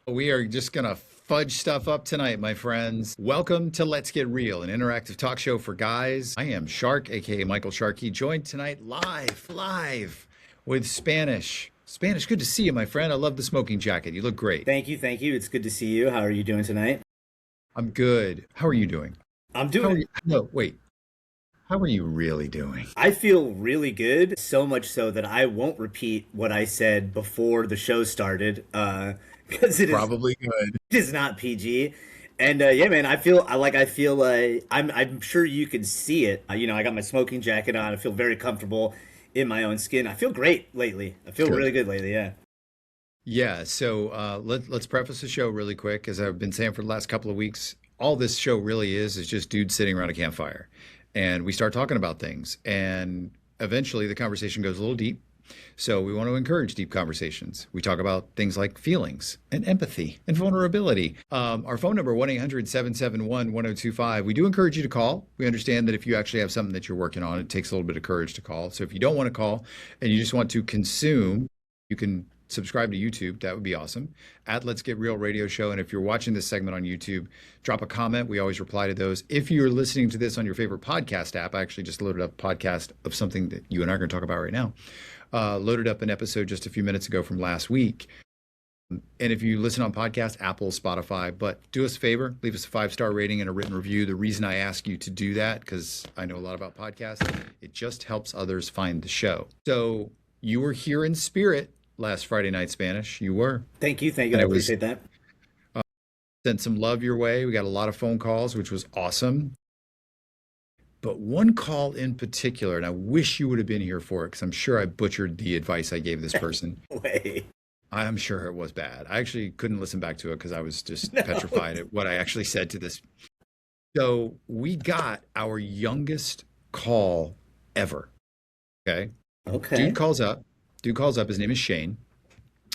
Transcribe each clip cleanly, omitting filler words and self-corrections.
We are just going to fudge stuff up tonight, my friends. Welcome to Let's Get Real, an interactive talk show for guys. I am Shark, aka Michael Sharkey, joined tonight live with Spanish. Spanish, good to see you, my friend. I love the smoking jacket. You look great. Thank you, thank you. It's good to see you. How are you doing tonight? I'm good. How are you doing? I'm How are doing. you? No, wait. How are you really doing? I feel really good, so much so that I won't repeat what I said before the show started, because Probably good. it is not PG. And yeah, man, I'm sure you can see it. I got my smoking jacket on. I feel very comfortable in my own skin. I feel great lately. I feel Good. really good lately. Yeah. Yeah, so let's preface the show really quick. As I've been saying for the last couple of weeks, all this show really is just dudes sitting around a campfire. And we start talking about things. And eventually the conversation goes a little deep. So we want to encourage deep conversations. We talk about things like feelings and empathy and vulnerability. Our phone number, 1-800-771-1025. We do encourage you to call. We understand that if you actually have something that you're working on, it takes a little bit of courage to call. So if you don't want to call and you just want to consume, you can subscribe to YouTube. That would be awesome. At Let's Get Real Radio Show. And if you're watching this segment on YouTube, drop a comment. We always reply to those. If you're listening to this on your favorite podcast app, I actually just loaded up a podcast of something that you and I are going to talk about right now. Loaded up an episode just a few minutes ago from last week. And if you listen on podcast, Apple, Spotify, but do us a favor, leave us a 5-star rating and a written review. The reason I ask you to do that, because I know a lot about podcasts, it just helps others find the show. So you were here in spirit last Friday night, Spanish. You were. Thank you, thank you. And I it was appreciate that. sent some love your way. We got a lot of phone calls, which was awesome. But one call in particular, and I wish you would have been here for it because I'm sure I butchered the advice I gave this person. Way. I'm sure it was bad. I actually couldn't listen back to it because I was just No. petrified at what I actually said to this. So we got our youngest call ever. Okay. Okay. Dude calls up. Dude calls up. His name is Shane.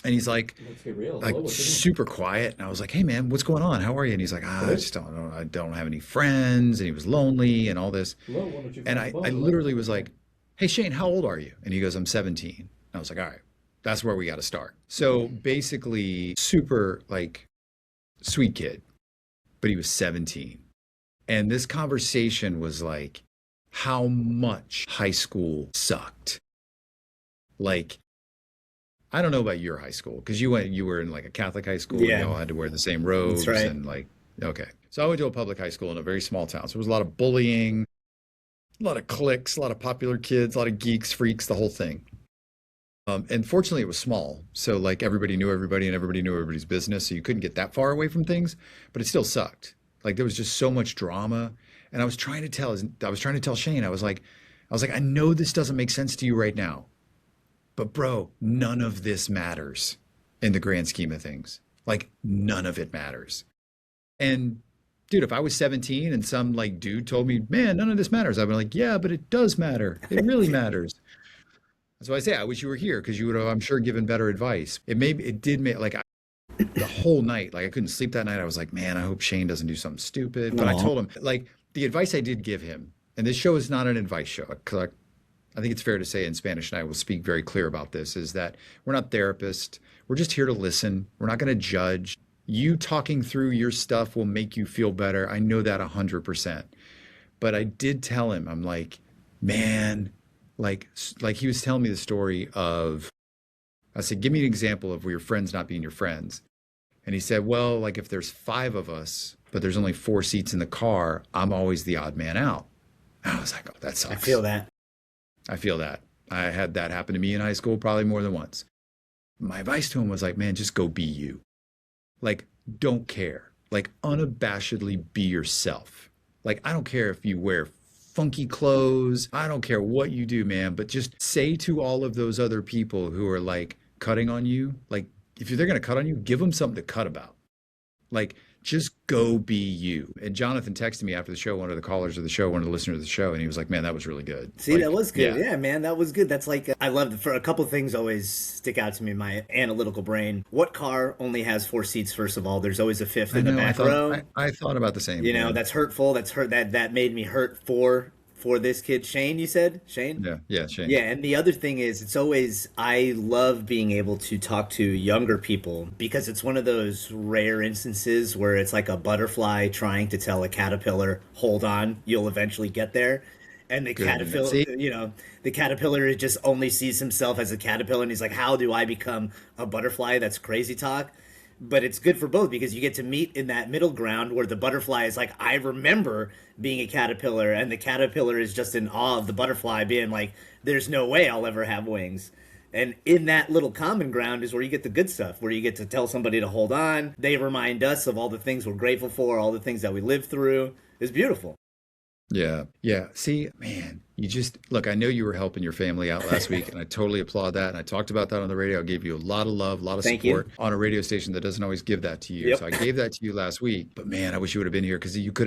And he's Let's get real. like Hello, what's your name? super quiet. And I was like, "Hey man, what's going on? How are you?" And he's like, "I Good. just don't know. I don't have any friends." And he was lonely and all this. Hello, why don't you And find I, the phone? I Hello. literally was like, "Hey Shane, how old are you?" And he goes, "I'm 17." And I was like, "All right, that's where we got to start." So basically, super like sweet kid, but he was 17. And this conversation was like how much high school sucked. Like, I don't know about your high school because you were in like a Catholic high school and you Yeah, all had to wear the same that's robes right. and like, okay. So I went to a public high school in a very small town. So there was a lot of bullying, a lot of cliques, a lot of popular kids, a lot of geeks, freaks, the whole thing. And fortunately, it was small. So like everybody knew everybody and everybody knew everybody's business. So you couldn't get that far away from things, but it still sucked. Like there was just so much drama. And I was trying to tell Shane, I was like, I know this doesn't make sense to you right now, but bro, none of this matters in the grand scheme of things. Like none of it matters. And dude, if I was 17 and some like dude told me, man, none of this matters, I'd be like, yeah, but it does matter. It really matters. That's why I say I wish you were here because you would have, I'm sure, given better advice. It did make like the whole night, like I couldn't sleep that night. I was like, man, I hope Shane doesn't do something stupid. But I Aw. told him like the advice I did give him, and this show is not an advice show. I think it's fair to say in Spanish, and I will speak very clear about this, is that we're not therapists. We're just here to listen. We're not going to judge. You talking through your stuff will make you feel better. I know that 100%. But I did tell him, I'm like, man, like he was telling me the story of, I said, give me an example of where your friends not being your friends. And he said, well, like if there's 5 of us, but there's only 4 seats in the car, I'm always the odd man out. And I was like, oh, that I feel sucks. that. I feel that. I had that happen to me in high school probably more than once. My advice to him was like, man, just go be you. Like, don't care. Like, unabashedly be yourself. Like, I don't care if you wear funky clothes. I don't care what you do, man. But just say to all of those other people who are like cutting on you, like, if they're going to cut on you, give them something to cut about. Like, just go be you. And Jonathan texted me after the show, one of the callers of the show, one of the listeners of the show, and he was like, man, that was really good. See, that Like, was good. yeah, Yeah, man, that was good. That's like I love for a couple things always stick out to me in my analytical brain. What car only has 4 seats? First of all, there's always a fifth I in the know. back row. I thought about the same You know, thing. that's hurtful. That's hurt. That made me hurt for for this kid, Shane, you said? Shane? Yeah, yeah, Yeah, Shane. and the other thing is, it's always, I love being able to talk to younger people because it's one of those rare instances where it's like a butterfly trying to tell a caterpillar, hold on, you'll eventually get there. And the Good. caterpillar, See, the caterpillar just only sees himself as a caterpillar and he's like, how do I become a butterfly? That's crazy talk. But it's good for both because you get to meet in that middle ground where the butterfly is like, I remember being a caterpillar, and the caterpillar is just in awe of the butterfly, being like, there's no way I'll ever have wings. And in that little common ground is where you get the good stuff, where you get to tell somebody to hold on. They remind us of all the things we're grateful for, all the things that we lived through. It's beautiful. yeah, yeah. See, man, you just look, I know you were helping your family out last week, and I totally applaud that. And I talked about that on the radio. I gave you a lot of love, a lot of Thank you. support on a radio station that doesn't always give that to you. So Yep. I gave that to you last week. But man, I wish you would have been here because you could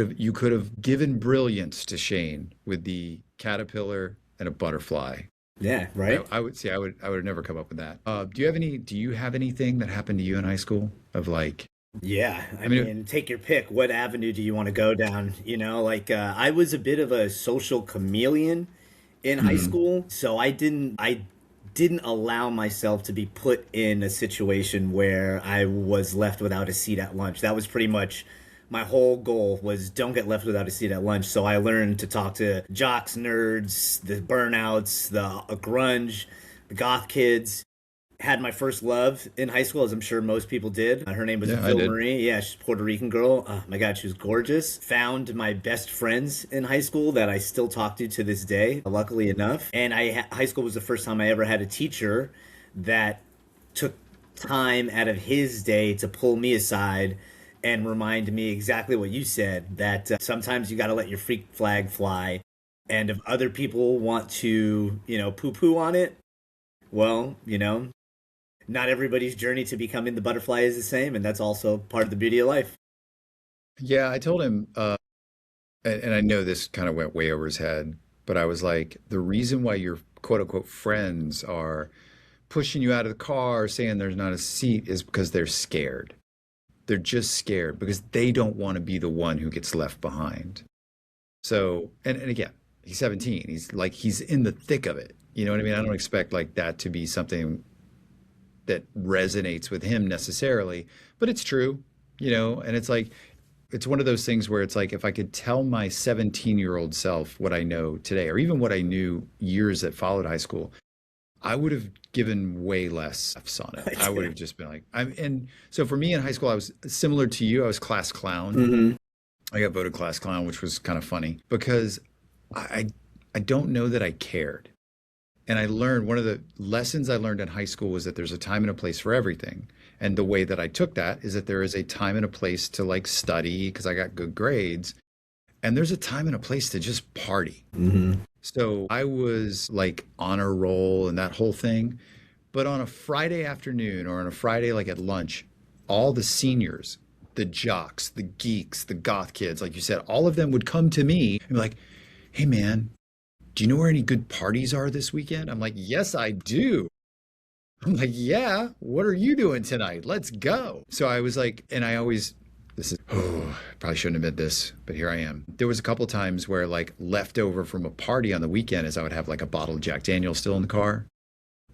have given brilliance to Shane with the caterpillar and a butterfly. Yeah, right? I would see. I would have never come up with that. Do you have anything that happened to you in high school of like? Yeah, I I mean, mean, take your pick. What avenue do you want to go down? I was a bit of a social chameleon in high mm, school, so I didn't allow myself to be put in a situation where I was left without a seat at lunch. That was pretty much my whole goal was don't get left without a seat at lunch. So I learned to talk to jocks, nerds, the burnouts, the grunge, the goth kids. Had my first love in high school, as I'm sure most people did. Her name was yeah, I Ville did. Marie. Yeah, she's a Puerto Rican girl. Oh my God, she was gorgeous. Found my best friends in high school that I still talk to this day, luckily enough. And high school was the first time I ever had a teacher that took time out of his day to pull me aside and remind me exactly what you said, that sometimes you got to let your freak flag fly. And if other people want to, poo poo on it, well, not everybody's journey to becoming the butterfly is the same, and that's also part of the beauty of life. Yeah, I told him, and I know this kind of went way over his head, but I was like, the reason why your quote unquote friends are pushing you out of the car, saying there's not a seat, is because they're scared. They're just scared because they don't want to be the one who gets left behind. So, and again, he's 17. He's in the thick of it. You know what I mean? I don't expect like that to be something that resonates with him necessarily, but it's true, and it's like, it's one of those things where it's like, if I could tell my 17-year-old self what I know today, or even what I knew years that followed high school, I would have given way less F's on it. I would have just been like, and so for me in high school, I was similar to you. I was class clown. Mm-hmm. I got voted class clown, which was kind of funny because I, I don't know that I cared. And I learned one of the lessons I learned in high school was that there's a time and a place for everything. And the way that I took that is that there is a time and a place to like study because I got good grades. And there's a time and a place to just party. Mm-hmm. So I was like honor roll and that whole thing. But on a Friday afternoon or on a Friday, like at lunch, all the seniors, the jocks, the geeks, the goth kids, like you said, all of them would come to me and be like, hey, man, do you know where any good parties are this weekend? I'm like, yes, I do. I'm like, yeah, what are you doing tonight? Let's go. So I was like, and I always, this is, oh, probably shouldn't admit this, but here I am. There was a couple times where like leftover from a party on the weekend is I would have like a bottle of Jack Daniels still in the car.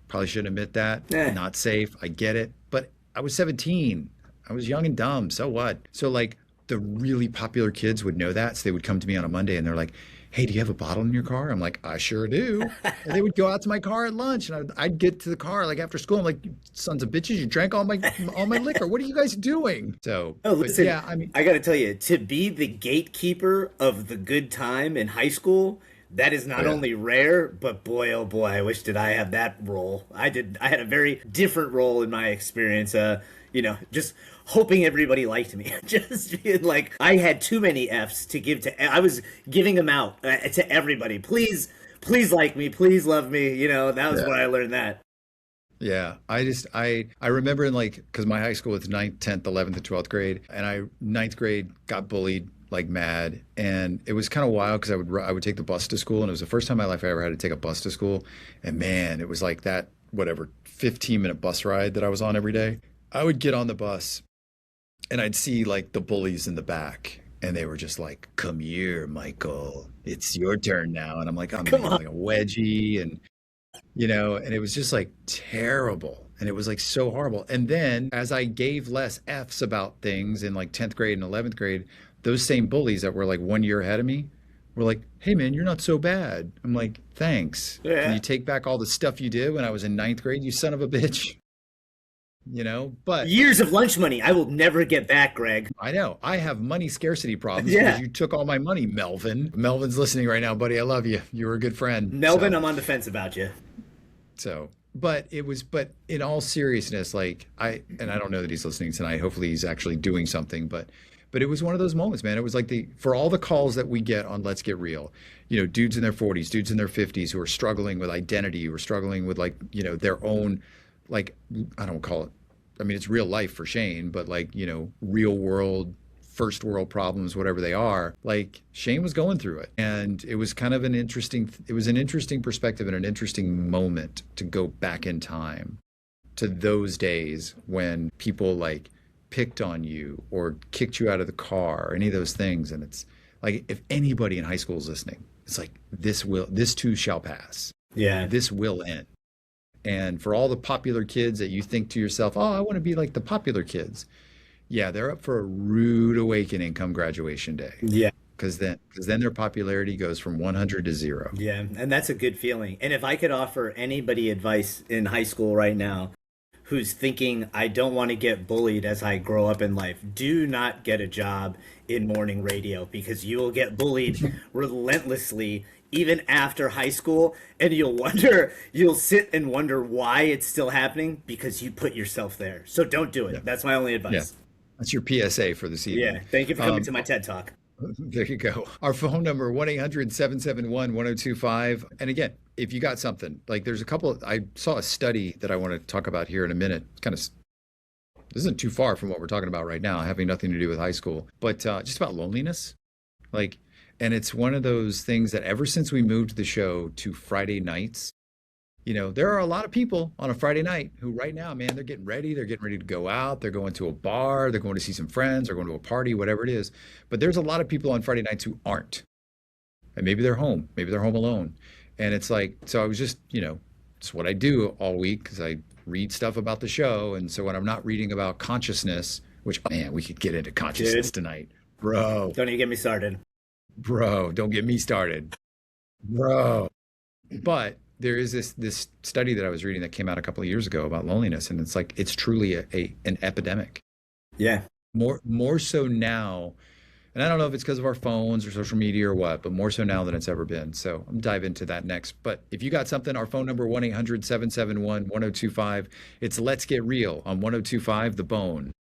Probably shouldn't admit that. Eh. Not safe. I get it. But I was 17. I was young and dumb. So what? So like the really popular kids would know that. So they would come to me on a Monday and they're like, hey, do you have a bottle in your car? I'm like, I sure do. And they would go out to my car at lunch and I'd get to the car like after school. I'm like, you sons of bitches, you drank all my liquor. What are you guys doing? So, Oh, but listen, yeah, I mean, I got to tell you, to be the gatekeeper of the good time in high school, that is oh not yeah. only rare, but boy, oh boy, I wish did I have that role. I did. I had a very different role in my experience. Just hoping everybody liked me. Just being like, I had too many F's to give to. I was giving them out to everybody. Please, please like me. Please love me. That was Yeah. when I learned that. Yeah, I remember in like because my high school was ninth, 10th, 11th, and 12th grade, and I ninth grade got bullied like mad, and it was kind of wild because I would take the bus to school, and it was the first time in my life I ever had to take a bus to school, and man, it was like that whatever 15-minute bus ride that I was on every day. I would get on the bus, and I'd see like the bullies in the back, And they were just like, "Come here, Michael. It's your turn now." And I'm like, I'm Come making on. like a wedgie and and it was just like terrible. And it was like so horrible. And then as I gave less F's about things in like 10th grade and 11th grade, those same bullies that were like 1 year ahead of me were like, "Hey man, you're not so bad." I'm like, "Thanks. Can Yeah. you take back all the stuff you did when I was in ninth grade, you son of a bitch?" But Years of lunch money I will never get back, Greg. I know I have money scarcity problems because Yeah. you took all my money, Melvin. Melvin's listening right now, buddy. I love you. You were a good friend. Melvin, I'm on the fence about you. But in all seriousness, like and I don't know that he's listening tonight. Hopefully he's actually doing something, but it was one of those moments, man. It was like for all the calls that we get on Let's Get Real, dudes in their 40s, dudes in their 50s who are struggling with identity, who are struggling with like, their own, like, I don't call it, I mean, it's real life for Shane, but like, real world, first world problems, whatever they are, like Shane was going through it. And it was kind of it was an interesting perspective and an interesting moment to go back in time to those days when people like picked on you or kicked you out of the car or any of those things. And it's like, if anybody in high school is listening, it's like, this too shall pass. Yeah. This will end. And for all the popular kids that you think to yourself, "Oh, I want to be like the popular kids." Yeah, they're up for a rude awakening come graduation day. Yeah. Because then their popularity goes from 100 to 0. Yeah. And that's a good feeling. And if I could offer anybody advice in high school right now who's thinking, I don't want to get bullied as I grow up in life, do not get a job in morning radio because you will get bullied relentlessly even after high school. And you'll sit and wonder why it's still happening because you put yourself there. So don't do it. Yeah. That's my only Yeah. advice. That's your PSA for this evening. Yeah. Thank you for coming to my TED Talk. There you go. Our phone number, 1-800-771-1025. And again, if you got something, like there's I saw a study that I want to talk about here in a minute. It's this isn't too far from what we're talking about right now, having nothing to do with high school, but just about loneliness. Like, and it's one of those things that ever since we moved the show to Friday nights, there are a lot of people on a Friday night who right now, man, they're getting ready. They're getting ready to go out. They're going to a bar. They're going to see some friends. They're going to a party, whatever it is. But there's a lot of people on Friday nights who aren't. And maybe they're home. Maybe they're home alone. And it's like, so I was just, it's what I do all week because I read stuff about the show. And so when I'm not reading about consciousness, which, man, we could get into consciousness tonight. Bro, Don't even get me started. don't get me started. Bro. But there is this study that I was reading that came out a couple of years ago about loneliness, and it's like it's truly an epidemic. Yeah. More so now, and I don't know if it's because of our phones or social media or what, but more so now than it's ever been. So I'm dive into that next. But if you got something, our phone number 1-800-771-1025. It's Let's Get Real on 1025 The Bone.